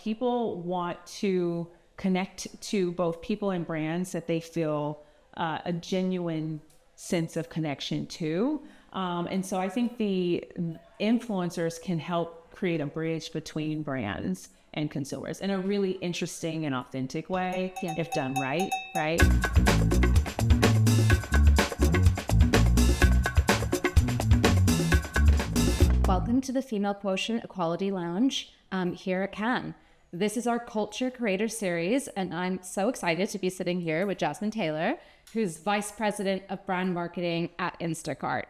people want to connect to both people and brands that they feel a genuine sense of connection to. And so I think the influencers can help create a bridge between brands and consumers in a really interesting and authentic way, if done right. Welcome to the Female Quotient Equality Lounge here at Cannes. This is our Culture Creator Series, and I'm so excited to be sitting here with Jasmine Taylor, who's Vice President of Brand Marketing at Instacart.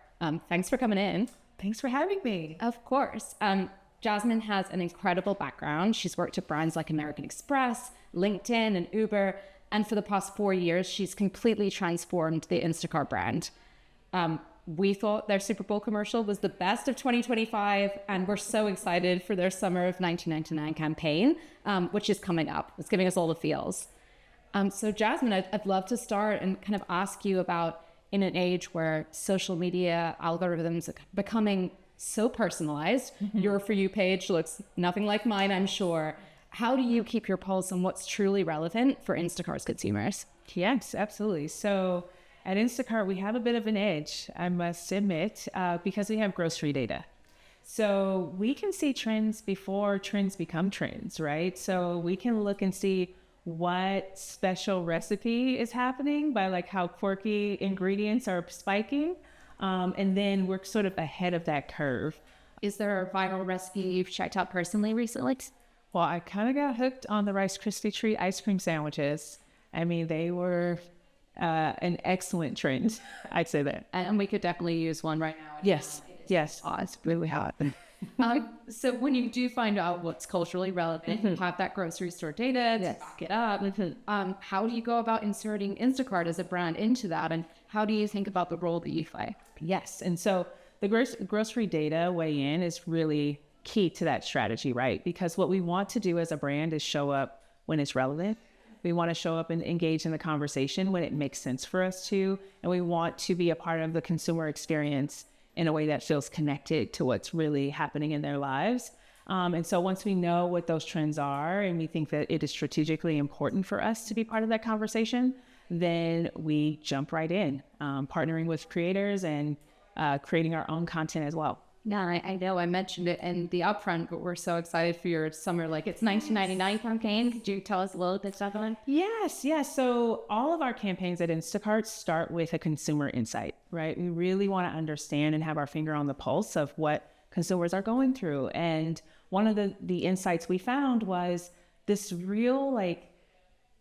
Thanks for coming in. Thanks for having me. Of course. Jasmine has an incredible background. She's worked at brands like American Express, LinkedIn, and Uber, and for the past 4 years, she's completely transformed the Instacart brand. We thought their Super Bowl commercial was the best of 2025, and we're so excited for their Summer of 1999 campaign, which is coming up. It's giving us all the feels. So Jasmine, I'd love to start and kind of ask you about, in an age where social media algorithms are becoming so personalized, your For You page looks nothing like mine, I'm sure. How do you keep your pulse on what's truly relevant for Instacart's consumers? Yes, absolutely. So at Instacart, we have a bit of an edge, I must admit, because we have grocery data. So we can see trends before trends become trends, right? So we can look and see what special recipe is happening by like how quirky ingredients are spiking. And then we're sort of ahead of that curve. Is there a viral recipe you've checked out personally recently? Well, I kind of got hooked on the Rice Krispie Treat ice cream sandwiches. I mean, they were an excellent trend. I'd say that. And we could definitely use one right now. Yes. Oh, it's really hot. So when you do find out what's culturally relevant, you have that grocery store data to back it up. How do you go about inserting Instacart as a brand into that? And how do you think about the role that you play? Yes. And so the grocery data weigh in is really key to that strategy, right? Because what we want to do as a brand is show up when it's relevant. We want to show up and engage in the conversation when it makes sense for us to. And we want to be a part of the consumer experience in a way that feels connected to what's really happening in their lives. And so once we know what those trends are and we think that it is strategically important for us to be part of that conversation, then we jump right in, partnering with creators and creating our own content as well. Yeah, I know I mentioned it in the upfront, but we're so excited for your summer, like it's 1999 campaign. Could you tell us a little bit about it? Yes. So all of our campaigns at Instacart start with a consumer insight, right? We really want to understand and have our finger on the pulse of what consumers are going through. And one of the insights we found was this real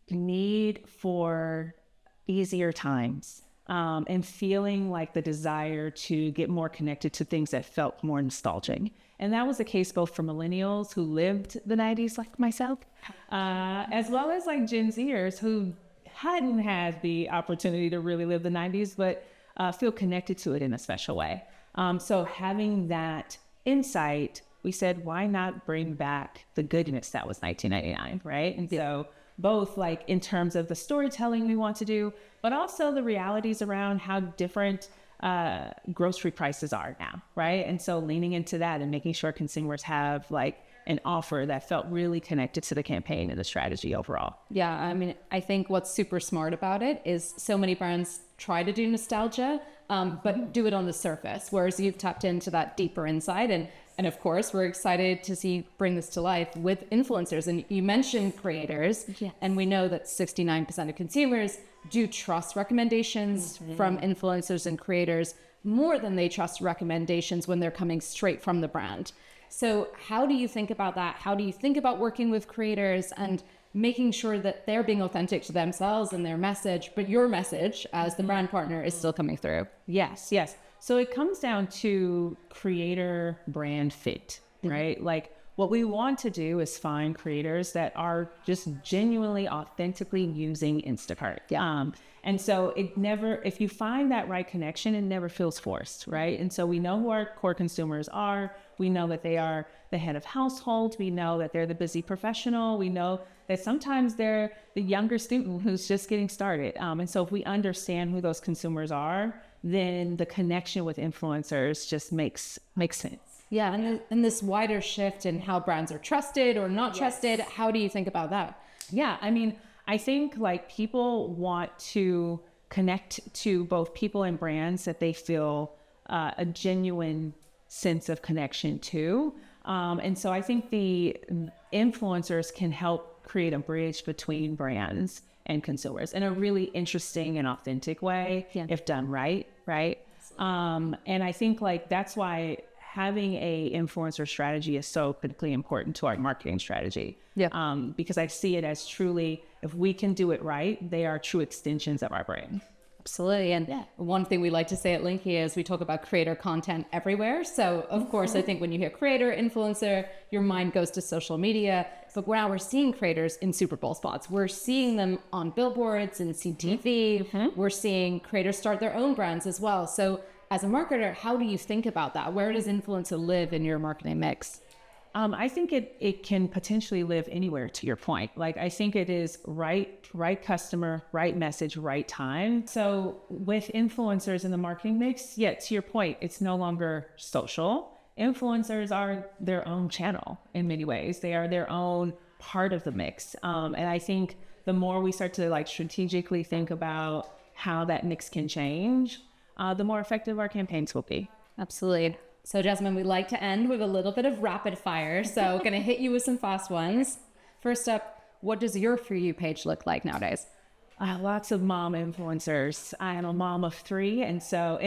need for easier times. And feeling like the desire to get more connected to things that felt more nostalgic. And that was the case both for millennials who lived the 90s like myself, as well as like Gen Zers who hadn't had the opportunity to really live the 90s, but feel connected to it in a special way. So having that insight, we said, why not bring back the goodness that was 1999, right? And so both like in terms of the storytelling we want to do, but also the realities around how different grocery prices are now, right? And so leaning into that and making sure consumers have like an offer that felt really connected to the campaign and the strategy overall. Yeah, I mean, I think what's super smart about it is so many brands try to do nostalgia, but do it on the surface, whereas you've tapped into that deeper insight. And of course, we're excited to bring this to life with influencers. And you mentioned creators, and we know that 69% of consumers do trust recommendations from influencers and creators more than they trust recommendations when they're coming straight from the brand. So how do you think about that? How do you think about working with creators and making sure that they're being authentic to themselves and their message, but your message as the brand partner is still coming through? Yes. So it comes down to creator brand fit, right? Like what we want to do is find creators that are just genuinely, authentically using Instacart. And so if you find that right connection, it never feels forced, right? And so we know who our core consumers are. We know that they are the head of household. We know that they're the busy professional. We know that sometimes they're the younger student who's just getting started. And so if we understand who those consumers are, then the connection with influencers just makes sense. Yeah, and this wider shift in how brands are trusted or not trusted, how do you think about that? Yeah, I mean, I think like people want to connect to both people and brands that they feel a genuine sense of connection to. And so I think the influencers can help create a bridge between brands and consumers in a really interesting and authentic way, if done right, right? And I think like that's why having a influencer strategy is so critically important to our marketing strategy. Because I see it as truly, if we can do it right, they are true extensions of our brand. Absolutely. And one thing we like to say at Linqia is we talk about creator content everywhere. So of course, I think when you hear creator, influencer, your mind goes to social media. But now we're seeing creators in Super Bowl spots. We're seeing them on billboards and CTV. We're seeing creators start their own brands as well. So as a marketer, how do you think about that? Where does influencer live in your marketing mix? I think it can potentially live anywhere, to your point. Like, I think it is right customer, right message, right time. So with influencers in the marketing mix, to your point, it's no longer social. Influencers are their own channel in many ways. They are their own part of the mix. And I think the more we start to like strategically think about how that mix can change, the more effective our campaigns will be. Absolutely. So Jasmine, we like to end with a little bit of rapid fire. So going to hit you with some fast ones. First up, what does your For You page look like nowadays? Lots of mom influencers. I am a mom of 3. And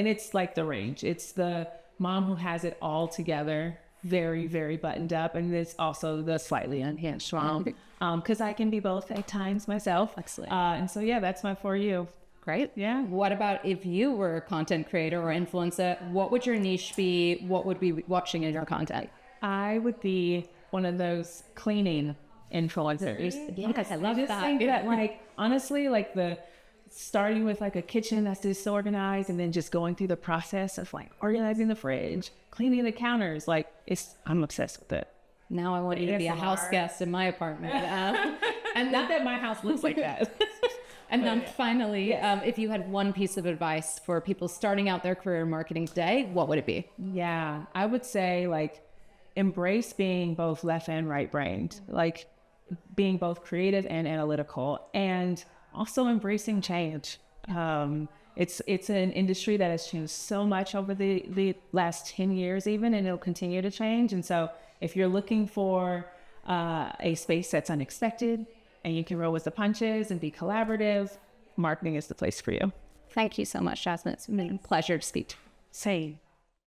it's like the range. It's the mom who has it all together, very, very buttoned up. And it's also the slightly unhinged mom. Because I can be both at times myself. Excellent. And so, that's my For You. Great. Yeah. What about if you were a content creator or influencer? What would your niche be? What would be watching in your content? I would be one of those cleaning influencers. Yes, I love that. Think that, like, honestly, like starting with like a kitchen that's disorganized and then just going through the process of like organizing the fridge, cleaning the counters. Like, I'm obsessed with it. Now I want you to be a house guest in my apartment. And not that my house looks like that. And then finally, if you had one piece of advice for people starting out their career in marketing today, what would it be? Yeah, I would say like embrace being both left and right brained, like being both creative and analytical, and also embracing change. It's an industry that has changed so much over the last 10 years even, and it'll continue to change. And so if you're looking for a space that's unexpected, and you can roll with the punches and be collaborative, marketing is the place for you. Thank you so much, Jasmine. It's been a pleasure to speak to you. Same.